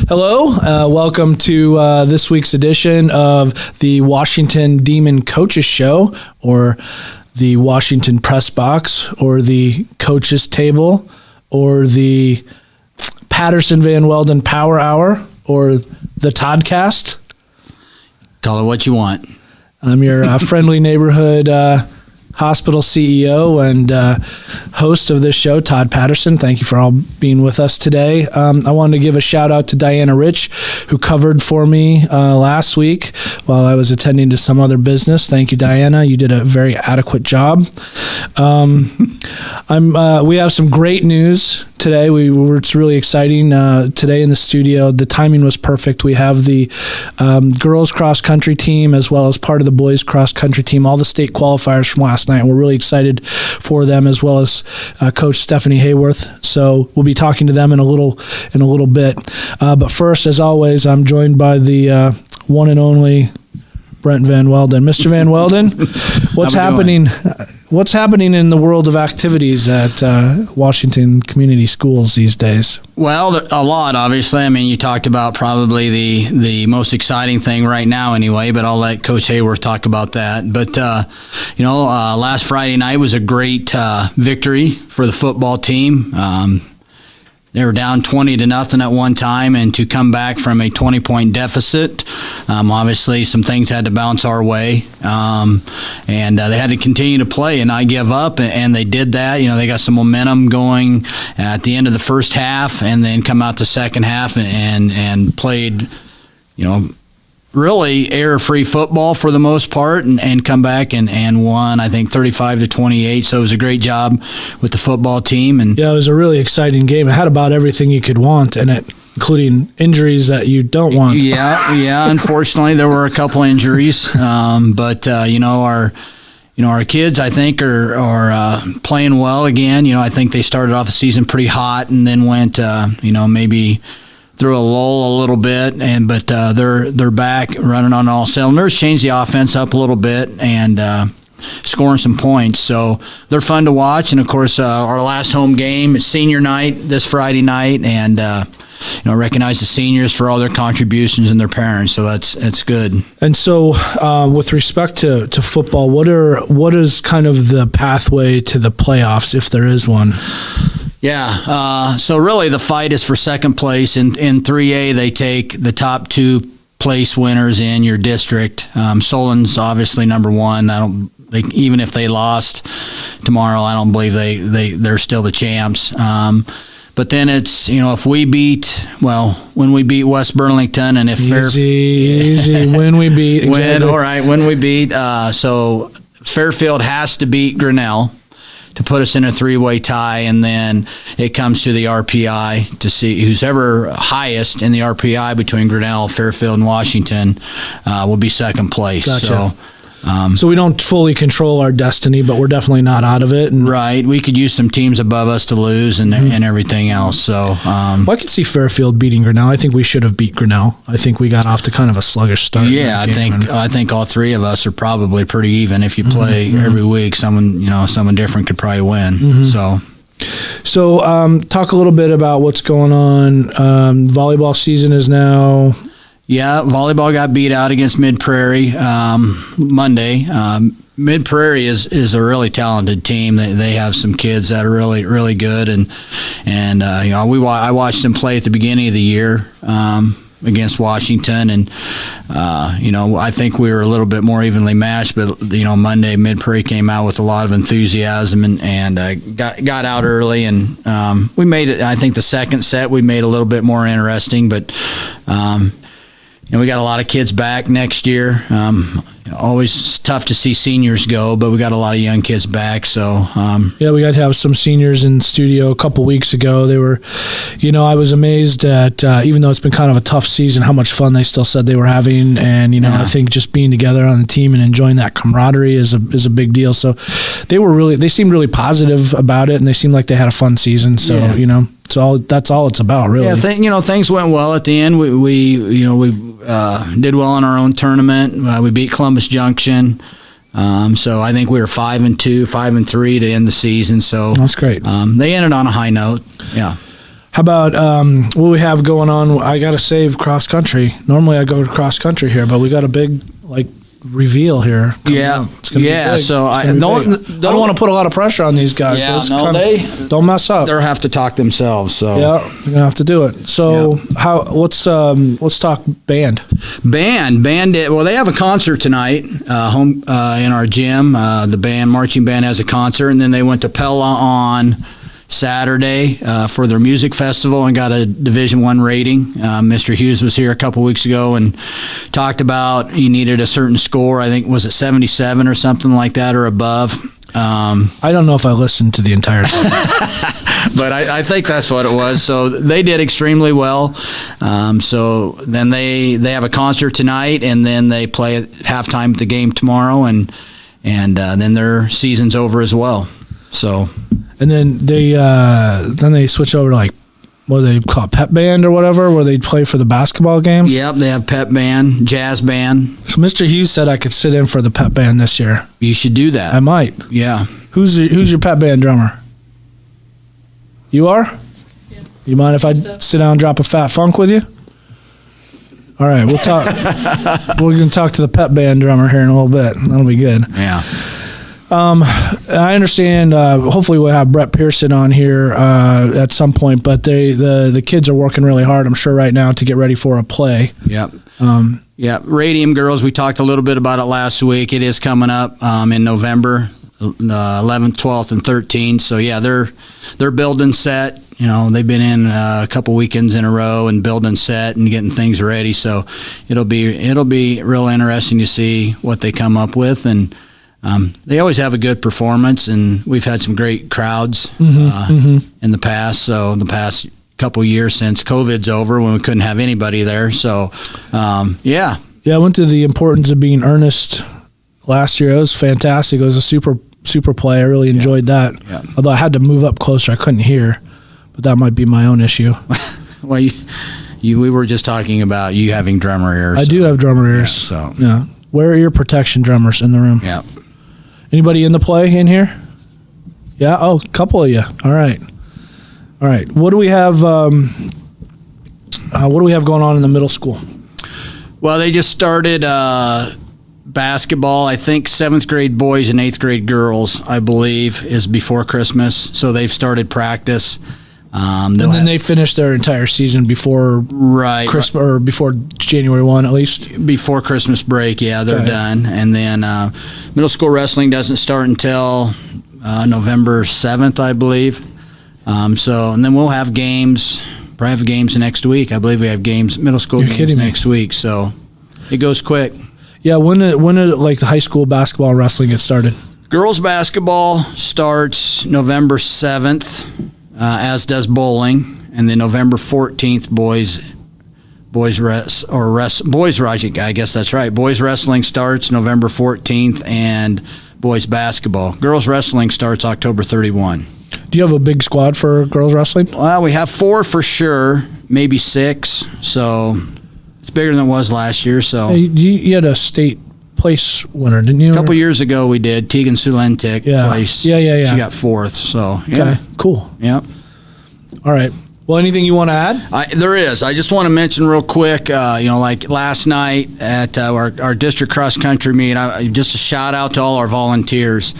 Hello, welcome to this week's edition of the Washington Demon Coaches Show, or the Washington Press Box, or the Coaches Table, or the Patterson Van Welden Power Hour, or the Toddcast. Call it what you want. I'm your friendly neighborhood hospital CEO and host of this show, Todd Patterson. Thank you for all being with us today. I wanted to give a shout out to Diana Rich, who covered for me last week while I was attending to some other business. Thank you, Diana. You did a very adequate job. We have some great news today. It's really exciting. Today in the studio, the timing was perfect. We have the girls cross country team as well as part of the boys cross country team, all the state qualifiers from last night. And we're really excited for them, as well as Coach Stefanie Haworth. So we'll be talking to them in a little bit. But first, as always, I'm joined by the one and only Brent Van Welden. Mr. Van Welden, what's happening? What's happening in the world of activities at Washington Community Schools these days? Well, a lot, obviously. I mean, you talked about probably the most exciting thing right now anyway, but I'll let Coach Haworth talk about that. But, last Friday night was a great victory for the football team. They were down 20-0 at one time, and to come back from a 20-point deficit, obviously some things had to bounce our way, and they had to continue to play and not give up, and they did that. They got some momentum going at the end of the first half, and then come out the second half and played, really error-free football for the most part, and come back and won, I think, 35-28. So it was a great job with the football team. And yeah, it was a really exciting game. It had about everything you could want in it, including injuries that you don't want. Yeah. Unfortunately, there were a couple injuries, but our kids, I think, are playing well again. I think they started off the season pretty hot and then went, maybe through a lull a little bit, but they're back running on all cylinders. Changed the offense up a little bit and scoring some points. So they're fun to watch. And of course, our last home game is senior night this Friday night, and recognize the seniors for all their contributions and their parents. So that's good. And so, with respect to football, what is kind of the pathway to the playoffs, if there is one? Yeah, so really the fight is for second place. In 3A, they take the top two place winners in your district. Solon's obviously number one. Even if they lost tomorrow, I don't believe they're still the champs. But then it's, if we when we beat West Burlington, and if easy, when we beat, exactly. When we beat, so Fairfield has to beat Grinnell to put us in a three-way tie, and then it comes to the RPI to see who's ever highest in the RPI between Grinnell, Fairfield, and Washington will be second place. Gotcha. So we don't fully control our destiny, but we're definitely not out of it. Right. We could use some teams above us to lose and everything else. So I could see Fairfield beating Grinnell. I think we should have beat Grinnell. I think we got off to kind of a sluggish start. Yeah, I think all three of us are probably pretty even. If you play every week, someone different could probably win. So talk a little bit about what's going on. Volleyball season is now. Yeah, volleyball got beat out against Mid-Prairie Monday. Mid-Prairie is a really talented team. They have some kids that are really, really good, and I watched them play at the beginning of the year against Washington, and I think we were a little bit more evenly matched. But Monday Mid-Prairie came out with a lot of enthusiasm and got out early, and we made it. I think the second set we made a little bit more interesting, but. We got a lot of kids back next year. Always tough to see seniors go, but we got a lot of young kids back. So we got to have some seniors in studio a couple weeks ago. They were, I was amazed at even though it's been kind of a tough season, how much fun they still said they were having. And I think just being together on the team and enjoying that camaraderie is a big deal. So they seemed really positive about it, and they seemed like they had a fun season. So that's all it's about, really. Yeah, things went well at the end. We did well in our own tournament. We beat Columbus Junction. So I think we were 5-2, 5-3 to end the season. So that's great. They ended on a high note. Yeah. How about what we have going on? I got to save cross country. Normally I go to cross country here, but we got a big reveal here. Yeah, it's gonna be big. So I don't want to put a lot of pressure on these guys. Yeah, don't mess up. They'll have to talk themselves. So yeah, you're gonna have to do it. So let's talk band. Well, they have a concert tonight, home in our gym. The marching band has a concert, and then they went to Pella on Saturday for their music festival and got a Division I rating. Mr. Hughes was here a couple weeks ago and talked about he needed a certain score. I think was it 77 or something like that or above. I don't know if I listened to the entire thing. But I think that's what it was. So they did extremely well. So then they have a concert tonight, and then they play at halftime at the game tomorrow, and then their season's over as well. So. And then they switch over to what do they call it, pep band or whatever, where they play for the basketball games. Yep, they have pep band, jazz band. So Mr. Hughes said I could sit in for the pep band this year. You should do that. I might. Yeah. Who's your pep band drummer? You are? Yeah. You mind if I sit down and drop a fat funk with you? All right, we'll talk. We're going to talk to the pep band drummer here in a little bit. That'll be good. Yeah. I understand. Hopefully, we'll have Brett Pearson on here at some point. But the kids are working really hard, I'm sure, right now to get ready for a play. Yep. Radium Girls. We talked a little bit about it last week. It is coming up in November, 11th, 12th, and 13th. So yeah, they're building set. They've been in a couple weekends in a row and building set and getting things ready. So it'll be real interesting to see what they come up with. And they always have a good performance, and we've had some great crowds in the past. So the past couple years since COVID's over, when we couldn't have anybody there. So yeah, I went to the Importance of Being Earnest last year. It was fantastic. It was a super play. I really enjoyed that. Yeah. Although I had to move up closer, I couldn't hear, but that might be my own issue. Well, we were just talking about you having drummer ears. I do have drummer ears. Yeah. Wear ear protection, drummers in the room. Yeah. Anybody in the play in here? Yeah. Oh, a couple of you. All right. What do we have? What do we have going on in the middle school? Well, they just started basketball. I think 7th grade boys and 8th grade girls, I believe, is before Christmas. So they've started practice. And then they finish their entire season before Christmas or before January 1, at least. Before Christmas break, yeah, they're done. And then middle school wrestling doesn't start until November 7th, I believe. And then we'll have games. Probably have games next week. I believe we have middle school games next week. So it goes quick. Yeah, when did the high school basketball and wrestling get started? Girls basketball starts November 7th. As does bowling, and then November 14th, boys wrestling. I guess that's right. Boys wrestling starts November 14th, and boys basketball. Girls wrestling starts October 31. Do you have a big squad for girls wrestling? Well, we have 4 for sure, maybe 6. So it's bigger than it was last year. So you had a state place winner, didn't you? A couple years ago we did. Tegan Sulentic placed. Yeah. She got 4th. So yeah. Okay, cool. Yep. All right. Well, anything you want to add? There is. I just want to mention real quick, like last night at our district cross country meet, just a shout out to all our volunteers.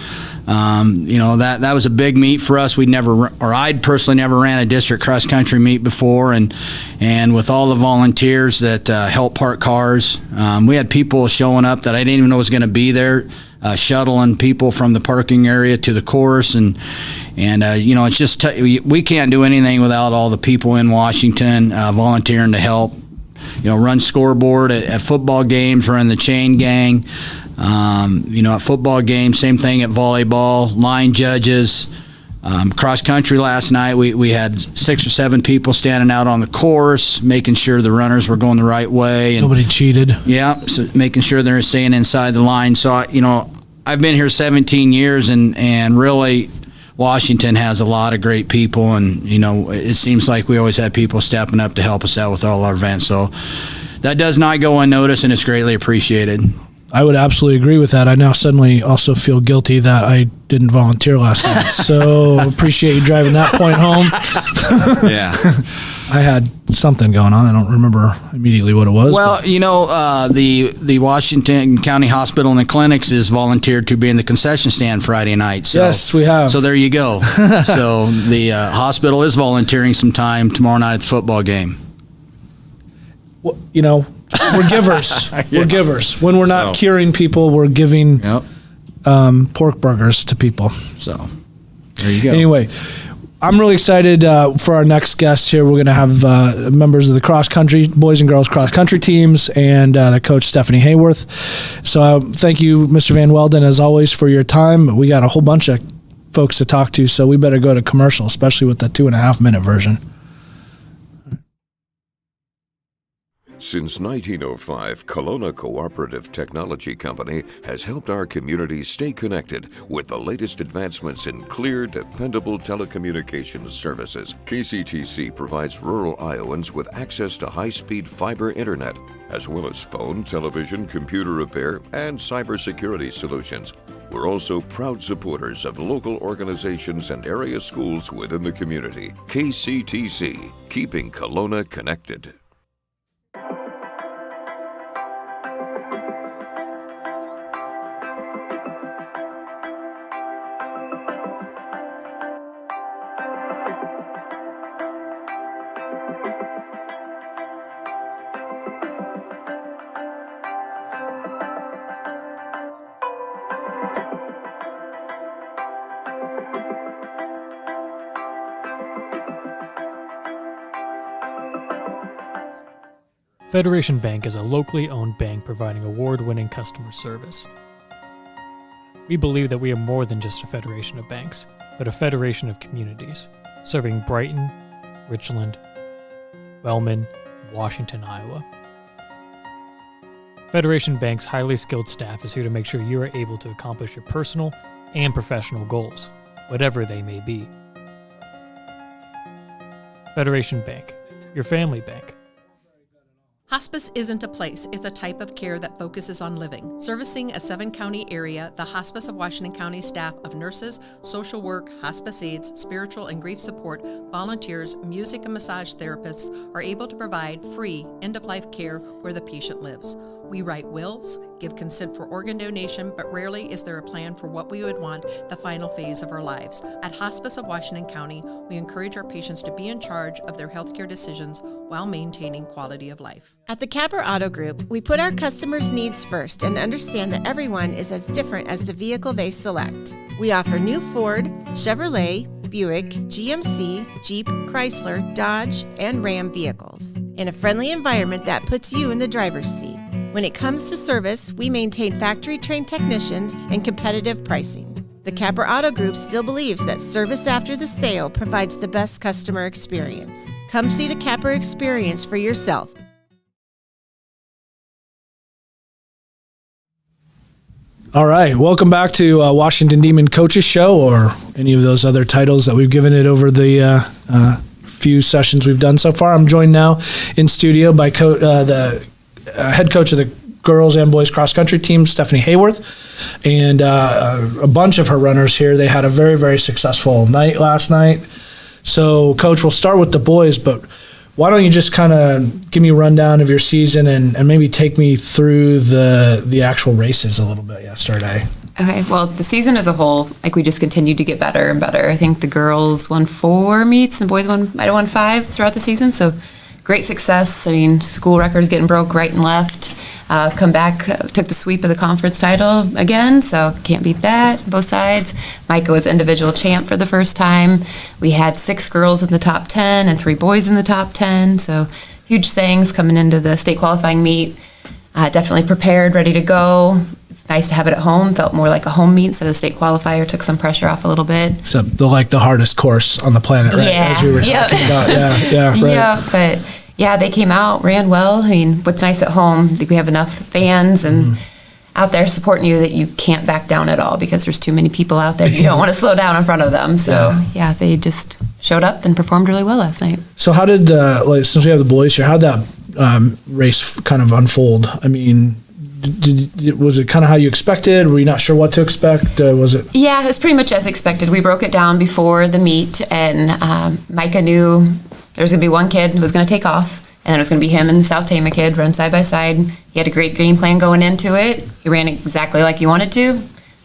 That was a big meet for us. I'd personally never ran a district cross country meet before, and with all the volunteers that help park cars, we had people showing up that I didn't even know was going to be there, shuttling people from the parking area to the course, and it's just we can't do anything without all the people in Washington volunteering to help. Run scoreboard at football games, run the chain gang. At football games, same thing at volleyball, line judges, cross country last night. We had 6 or 7 people standing out on the course, making sure the runners were going the right way. And nobody cheated. Yeah, so making sure they're staying inside the line. So, I've been here 17 years, and really Washington has a lot of great people, and, it seems like we always have people stepping up to help us out with all our events. So that does not go unnoticed, and it's greatly appreciated. I would absolutely agree with that. I now suddenly also feel guilty that I didn't volunteer last night. So appreciate you driving that point home. Yeah. I had something going on. I don't remember immediately what it was. Well, the Washington County Hospital and the Clinics is volunteered to be in the concession stand Friday night. So, yes, we have. So there you go. So the hospital is volunteering some time tomorrow night at the football game. Well, we're givers. Yeah. We're givers. When we're not curing people, we're giving pork burgers to people. So there you go. Anyway, I'm really excited for our next guest here. We're going to have members of the cross country, boys and girls cross country teams, and their coach, Stefanie Haworth. So thank you, Mr. Van Welden, as always, for your time. We got a whole bunch of folks to talk to, so we better go to commercial, especially with the 2.5-minute version. Since 1905, Kelowna Cooperative Technology Company has helped our community stay connected with the latest advancements in clear, dependable telecommunications services. KCTC provides rural Iowans with access to high-speed fiber internet, as well as phone, television, computer repair, and cybersecurity solutions. We're also proud supporters of local organizations and area schools within the community. KCTC, keeping Kelowna connected. Federation Bank is a locally owned bank providing award-winning customer service. We believe that we are more than just a federation of banks, but a federation of communities, serving Brighton, Richland, Wellman, and Washington, Iowa. Federation Bank's highly skilled staff is here to make sure you are able to accomplish your personal and professional goals, whatever they may be. Federation Bank, your family bank. Hospice isn't a place, it's a type of care that focuses on living. Servicing a 7-county area, the Hospice of Washington County staff of nurses, social work, hospice aides, spiritual and grief support, volunteers, music and massage therapists are able to provide free end-of-life care where the patient lives. We write wills, give consent for organ donation, but rarely is there a plan for what we would want the final phase of our lives. At Hospice of Washington County, we encourage our patients to be in charge of their healthcare decisions while maintaining quality of life. At the Capper Auto Group, we put our customers' needs first and understand that everyone is as different as the vehicle they select. We offer new Ford, Chevrolet, Buick, GMC, Jeep, Chrysler, Dodge, and Ram vehicles in a friendly environment that puts you in the driver's seat. When it comes to service, we maintain factory-trained technicians and competitive pricing. The Capper Auto Group still believes that service after the sale provides the best customer experience. Come see the Capper experience for yourself. All right, welcome back to Washington Demon Coaches Show, or any of those other titles that we've given it over the few sessions we've done so far. I'm joined now in studio by the head coach of the girls and boys cross country team, Stefanie Haworth, and a bunch of her runners here. They had a very, very successful night last night. So, Coach, we'll start with the boys, but why don't you just kind of give me a rundown of your season and maybe take me through the actual races a little bit yesterday. Okay, well, the season as a whole, we just continued to get better and better. I think the girls won 4 meets and the boys might have won 5 throughout the season, so great success. I mean, school records getting broke right and left. Come back, took the sweep of the conference title again, so can't beat that, both sides. Micah was individual champ for the first time. We had 6 girls in the top 10 and 3 boys in the top 10, so huge things coming into the state qualifying meet. Definitely prepared, ready to go. It's nice to have it at home. Felt more like a home meet instead of a state qualifier. Took some pressure off a little bit. Except the hardest course on the planet, right? Yeah. As we were talking about. Yeah, right. Yeah, but yeah, they came out, ran well. I mean, what's nice at home, I think we have enough fans and out there supporting you that you can't back down at all because there's too many people out there. You don't want to slow down in front of them. So yeah, they just showed up and performed really well last night. So how did, since we have the boys here, how'd that race kind of unfold? I mean, was it kind of how you expected? Were you not sure what to expect? Was it? Yeah, it was pretty much as expected. We broke it down before the meet, and Micah knew there was going to be one kid who was going to take off, and then it was going to be him and the South Tama kid run side by side. He had a great game plan going into it. He ran exactly like he wanted to.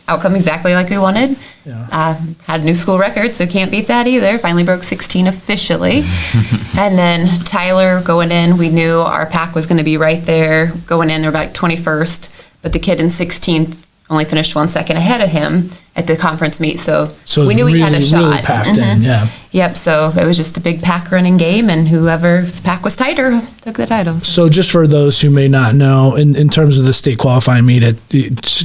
Outcome exactly like we wanted. Yeah. Had a new school record, so can't beat that either. Finally broke 16 officially. And then Tyler going in, we knew our pack was going to be right there. Going in, they were about 21st, but the kid in 16th only finished 1 second ahead of him at the conference meet, so we knew we had a shot. Really packed in, yeah. Yep, so it was just a big pack running game, and whoever's pack was tighter took the title. So just for those who may not know, in terms of the state qualifying meet,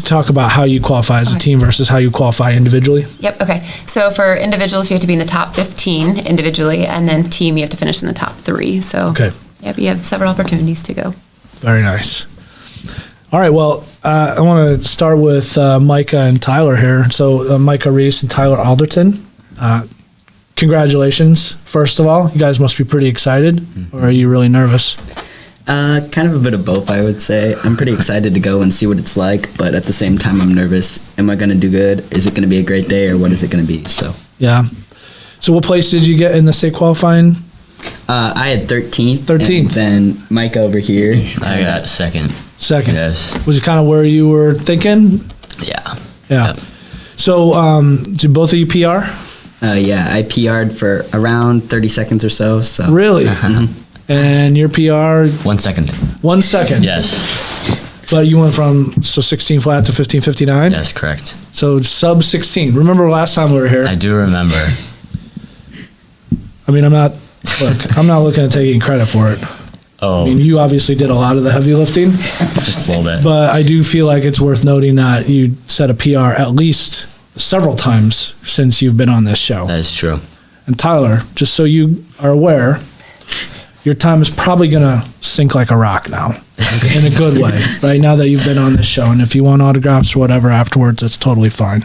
talk about how you qualify as a team versus how you qualify individually. Yep, okay. So for individuals, you have to be in the top 15 individually, and then team, you have to finish in the top 3. So okay. Yep, you have several opportunities to go. Very nice. All right, well, I want to start with Micah and Tyler here. So Micah Reese and Tyler Alderton, congratulations, first of all. You guys must be pretty excited, or are you really nervous? Kind of a bit of both, I would say. I'm pretty excited to go and see what it's like, but at the same time, I'm nervous. Am I going to do good? Is it going to be a great day, or what is it going to be? So yeah. So what place did you get in the state qualifying? I had 13th. 13th. And then Mike over here. I got second. Second. Yes. Was it kind of where you were thinking? Yeah. Yeah. Yep. So did both of you PR? Yeah, I PR'd for around 30 seconds or so. So Really? And your PR? 1 second. 1 second. Yes. But you went from 16 flat to 15:59? Yes, correct. So sub 16. Remember last time we were here? I do remember. I mean, I'm not looking at taking credit for it. Oh, I mean, you obviously did a lot of the heavy lifting, just a little bit. but I do feel like it's worth noting that you set a PR at least several times since you've been on this show. That is true. And Tyler, just so you are aware, your time is probably going to sink like a rock now, in a good way, right? Now that you've been on this show. And if you want autographs or whatever afterwards, it's totally fine.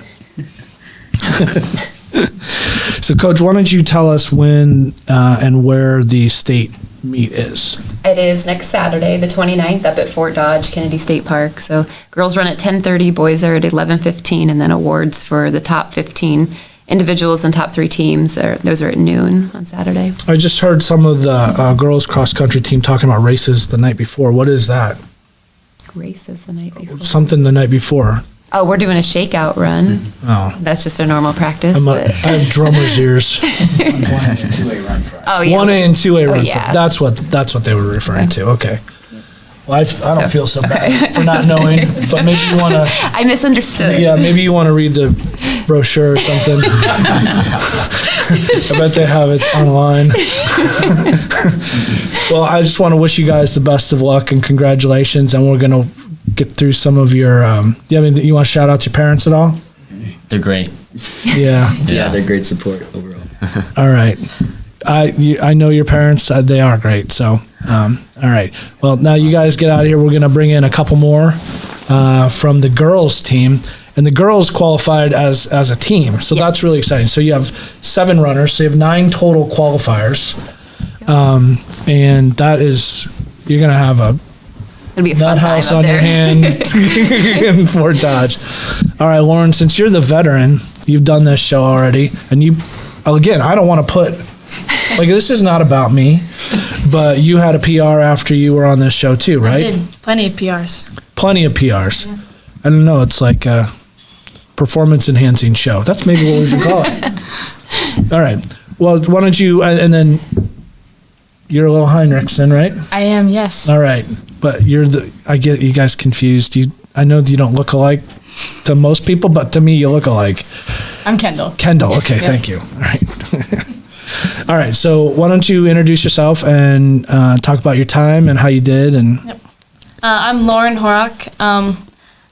So, Coach, why don't you tell us when and where the state meet is? It is next Saturday, the 29th, up at Fort Dodge, Kennedy State Park. So girls run at 10:30, boys are at 11:15, and then awards for the top 15 individuals and top 3 teams. Those are at noon on Saturday. I just heard some of the girls cross-country team talking about races the night before. What is that? Races the night before. Something the night before. Oh, we're doing a shakeout run. Oh. That's just our normal practice. I have drummer's ears. 1A and 2A run Friday. Oh, yeah. 1A and 2A run. yeah. That's what they were referring to. Okay. Well, I don't feel so bad for not knowing, but maybe you want to. I misunderstood. Yeah, maybe you want to read the brochure or something. I bet they have it online. Well, I just want to wish you guys the best of luck and congratulations, and we're going to get through some of your. You want to shout out to your parents at all? They're great. Yeah. yeah, they're great support overall. All right. I know your parents. They are great. So, all right. Well, now you guys get out of here. We're going to bring in a couple more from the girls team. And the girls qualified as a team. So Yes. that's really exciting. So you have 7 runners. So you have 9 total qualifiers. And that is, you're going to have a It'll be a fun nut time house up on there. your hand in Fort Dodge. All right, Lauren, since you're the veteran, you've done this show already. And again, I don't want to put, this is not about me, but you had a PR after you were on this show too, right? I did plenty of PRs. Plenty of PRs. Yeah. I don't know. It's like a performance enhancing show. That's maybe what we should call it. All right. Well, why don't you, and then you're a little Heinrichsen, right? I am, yes. All right. But I get you guys confused. I know you don't look alike to most people, but to me you look alike. I'm Kendall. Kendall. Okay. Yeah. Thank you. All right. All right. So why don't you introduce yourself and talk about your time and how you did and. Yep. I'm Lauren Horak.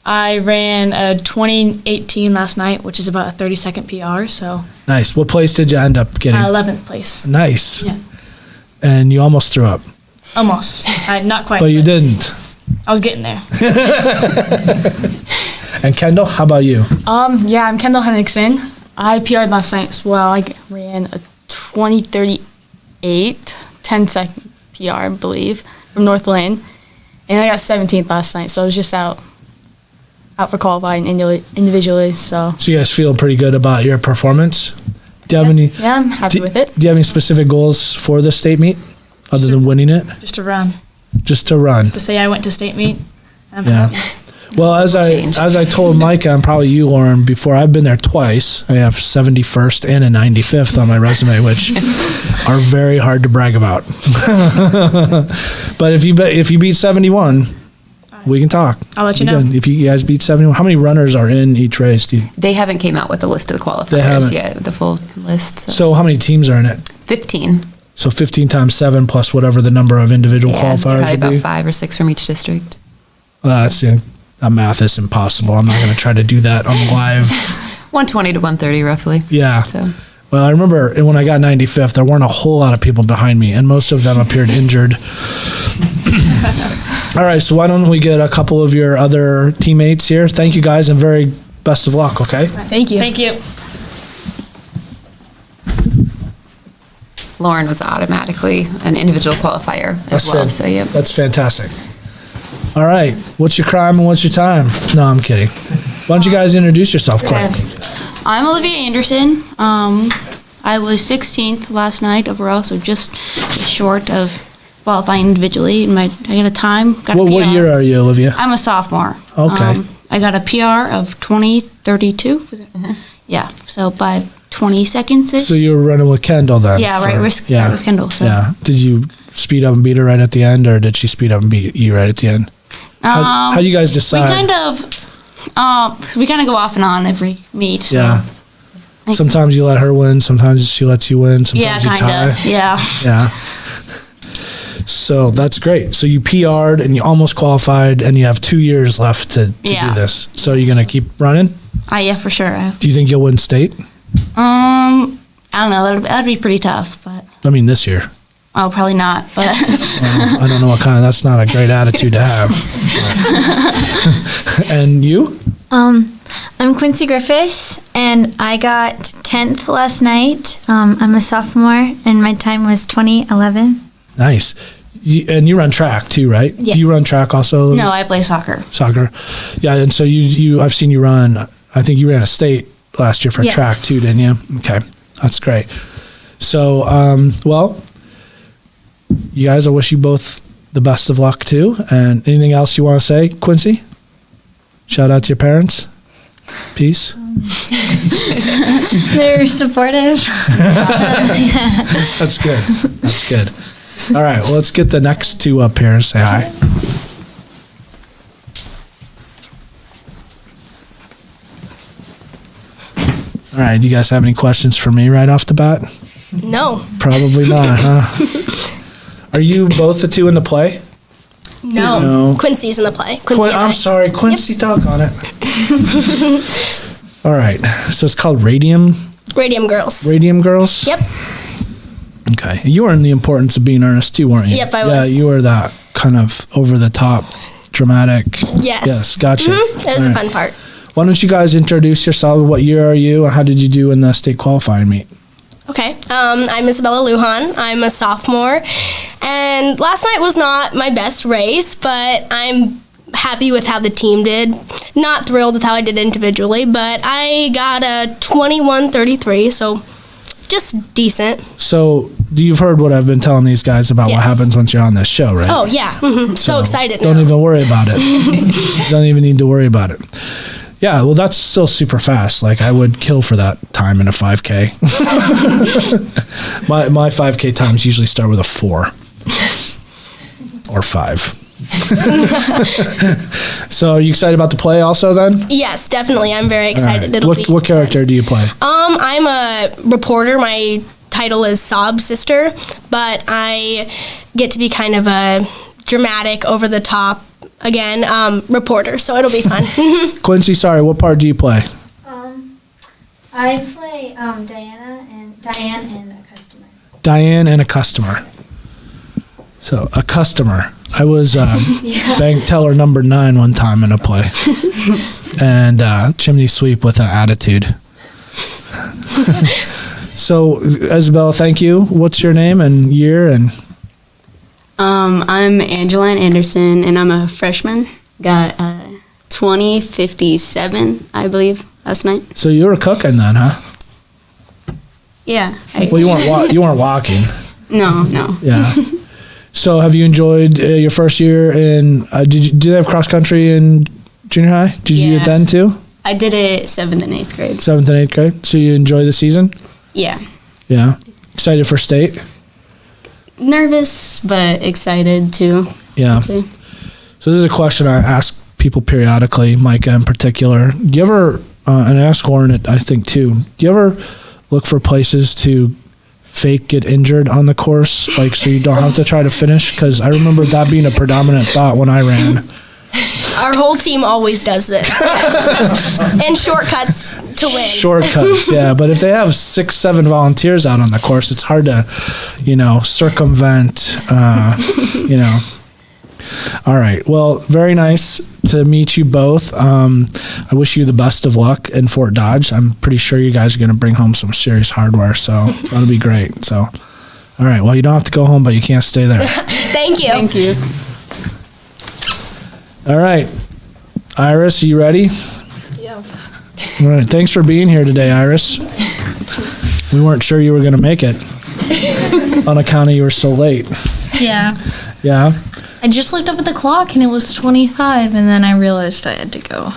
I ran a 2018 last night, which is about a 30-second PR. So Nice. What place did you end up getting? 11th place. Nice. Yeah, And you almost threw up. almost. Not quite. But you didn't. I was getting there. And Kendall, how about you? Yeah, I'm Kendall Henriksen. I PR'd last night as well. I ran a 2038 10-second PR, I believe, from North Lane. and I got 17th last night, so I was just out for qualifying individually. So you guys feeling pretty good about your performance? Do you have any? yeah, I'm happy with it. Do you have any specific goals for the state meet other than winning it? Just to run, Just to run. to say I went to state meet. I'm Yeah. happy. Well, as I told Micah and probably you, Lauren, before, I've been there twice. I have 71st and a 95th on my resume, which are very hard to brag about. But if you beat 71, we can talk. I'll let you Be know. good. If you guys beat 71, how many runners are in each race? They haven't came out with the list of the qualifiers haven't. yet, the full list. So how many teams are in it? 15. So 15 times 7 plus whatever the number of individual Yeah, qualifiers probably would about be. 5 or 6 from each district. That math is impossible. I'm not going to try to do that on live. 120 to 130 roughly. Yeah. So Well, I remember when I got 95th, there weren't a whole lot of people behind me, and most of them appeared injured. All right, so why don't we get a couple of your other teammates here? Thank you, guys, and very best of luck, okay? Thank you. Thank you. Lauren was automatically an individual qualifier as well. So yeah. That's fantastic. All right, what's your crime and what's your time? No, I'm kidding. Why don't you guys introduce yourself quick? I'm Olivia Anderson. I was 16th last night overall, so just short of qualifying individually. I got a time. Got a PR. What year are you, Olivia? I'm a sophomore. Okay. I got a PR of 20:32. Was it? Yeah, so by 20 seconds. So you were running with Kendall then? Yeah, right with Kendall. So. Yeah. Did you speed up and beat her right at the end, or did she speed up and beat you right at the end? How do you guys decide? We kind of go off and on every meet. So. Yeah. Sometimes you let her win. Sometimes she lets you win. Sometimes you tie. Yeah. Yeah. So that's great. So you PR'd and you almost qualified, and you have 2 years left to do this. So you're gonna keep running? Yeah, for sure. Do you think you'll win state? I don't know. That'd be pretty tough, but. I mean, this year. Oh, probably not. But I don't know what kind of. That's not a great attitude to have. And you? I'm Quincy Griffiths, and I got 10th last night. I'm a sophomore, and my time was 20:11. Nice. And you run track too, right? Yes. Do you run track also? No, I play soccer. Soccer. Yeah, and so I've seen you run. I think you ran a state last year for track too, didn't you? Okay, that's great. So, well, you guys, I wish you both the best of luck too. And anything else you want to say, Quincy? Shout out to your parents. Peace. They're supportive. That's good. That's good. All right, well, let's get the next two up here and say hi. All right, do you guys have any questions for me right off the bat? No. Probably not, huh? Are you both the two in the play? No. Quincy's in the play. I'm sorry, Quincy, talk on it. All right, so it's called Radium Girls. Radium Girls? Yep. Okay. You were in The Importance of Being Earnest too, weren't you? Yep, I was. Yeah, you were that kind of over-the-top, dramatic. Yes. Yes, gotcha. Mm-hmm. That was a fun part. Why don't you guys introduce yourselves? What year are you, and how did you do in the state qualifying meet? Okay. I'm Isabella Lujan. I'm a sophomore. And last night was not my best race, but I'm happy with how the team did. Not thrilled with how I did individually, but I got a 21:33, so just decent. So you've heard what I've been telling these guys about what happens once you're on this show, right? Oh, yeah. Mm-hmm. So excited Don't now. even worry about it. Don't even need to worry about it. Yeah, well, that's still super fast. Like, I would kill for that time in a 5K. my 5K times usually start with a 4 or 5. So, are you excited about the play also then? Yes, definitely. I'm very excited. Right. What character do you play? I'm a reporter. My title is Sob Sister, but I get to be kind of a dramatic, over-the-top, again, reporter, so it'll be fun. Quincy, sorry, what part do you play? I play Diane and a customer. Diane and a customer. So, a customer. I was bank teller number 9 one time in a play. And chimney sweep with an attitude. So, Isabella, thank you. What's your name and year? And I'm Angeline Anderson, and I'm a freshman. Got 20:57, I believe, last night. So you were cooking then, huh? Yeah. Well, you weren't walking. No. Yeah. So have you enjoyed your first year in? Did they have cross country in junior high? Did you do it then too? I did it 7th and 8th grade. 7th and 8th grade. So you enjoy the season? Yeah. Yeah. Excited for state? Nervous, but excited too. Yeah. Too. So this is a question I ask people periodically, Micah in particular. Do you ever, and I ask Lauren it, I think too, do you ever look for places to fake get injured on the course, like so you don't have to try to finish? Because I remember that being a predominant thought when I ran. Our whole team always does this. Yes. And shortcuts to win. Shortcuts, yeah. But if they have 6-7 volunteers out on the course, it's hard to, circumvent, All right. Well, very nice to meet you both. I wish you the best of luck in Fort Dodge. I'm pretty sure you guys are going to bring home some serious hardware, so that'll be great. So, all right. Well, you don't have to go home, but you can't stay there. Thank you. Thank you. All right. Iris, you ready? Yeah. All right. Thanks for being here today, Iris. We weren't sure you were going to make it on account of you were so late. Yeah. Yeah. I just looked up at the clock and it was 25, and then I realized I had to go.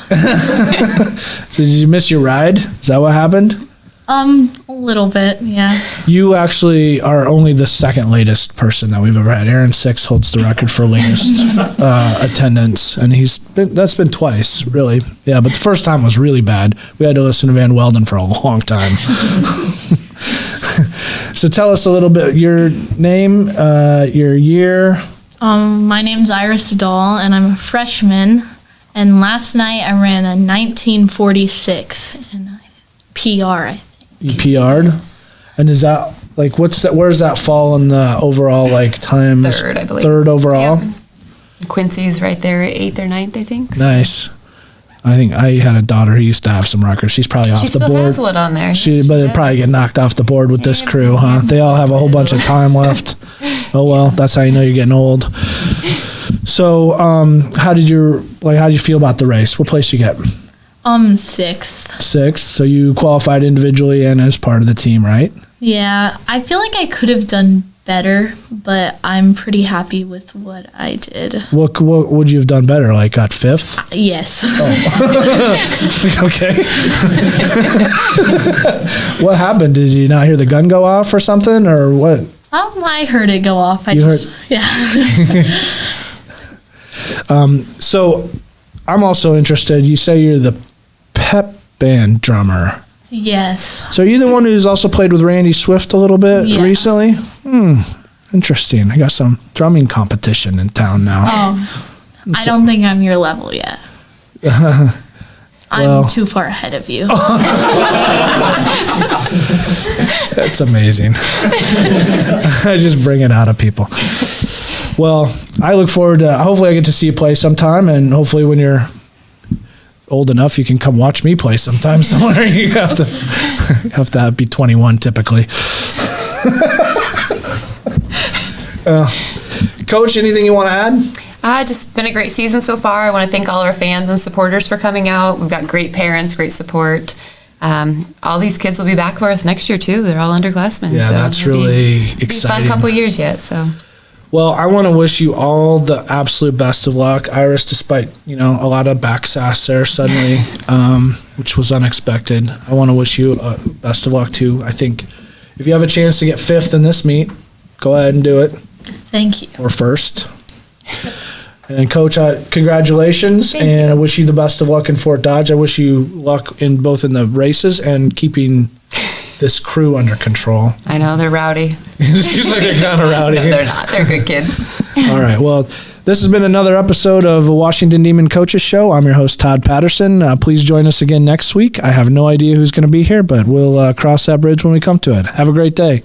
So did you miss your ride? Is that what happened? A little bit, yeah. You actually are only the second latest person that we've ever had. Aaron Six holds the record for latest attendance, and that's been twice, really. Yeah, but the first time was really bad. We had to listen to Van Welden for a long time. So tell us a little bit, your name, your year. My name's Iris Dahl, and I'm a freshman. And last night I ran a 1946 and PR, I think. You PR'd? And is that, like, where does that fall in the overall, like, times? Third, I believe. Third overall? Yep. Quincy's right there at 8th or 9th, I think. Nice. I think I had a daughter who used to have some records. She's probably off the board. She still has one on there. But it'd probably get knocked off the board with this crew, huh? They all have a whole bunch of time left. Oh, well, that's how you know you're getting old. So, how did you feel about the race? What place you get? 6th. 6th. So you qualified individually and as part of the team, right? Yeah, I feel like I could have done better, but I'm pretty happy with what I did. What would you have done better? Like got 5th? Yes. Oh. Okay. What happened? Did you not hear the gun go off or something, or what? I heard it go off. Yeah. So I'm also interested. You say you're the pep band drummer. Yes. So are you the one who's also played with Randy Swift a little bit recently? Interesting. I got some drumming competition in town now. Oh, I don't think I'm your level yet. I'm too far ahead of you. That's amazing. I just bring it out of people. Well, I look forward to, hopefully I get to see you play sometime, and hopefully when you're old enough, you can come watch me play sometime somewhere. You have to be 21 typically. Coach, anything you want to add? Just been a great season so far. I want to thank all our fans and supporters for coming out. We've got great parents, great support. All these kids will be back for us next year too. They're all underclassmen. Yeah, so that's really exciting. It'll be a fun couple years yet. So. Well, I want to wish you all the absolute best of luck, Iris, despite, a lot of backsass there suddenly, which was unexpected. I want to wish you best of luck, too. I think if you have a chance to get 5th in this meet, go ahead and do it. Thank you. Or 1st. And, Coach, congratulations, Thank and you. I wish you the best of luck in Fort Dodge. I wish you luck in both in the races and keeping this crew under control. I know, they're rowdy. It seems like they're kind of rowdy. No, they're not. They're good kids. All right. Well, this has been another episode of the Washington Demon Coaches Show. I'm your host, Todd Patterson. Please join us again next week. I have no idea who's going to be here, but we'll cross that bridge when we come to it. Have a great day.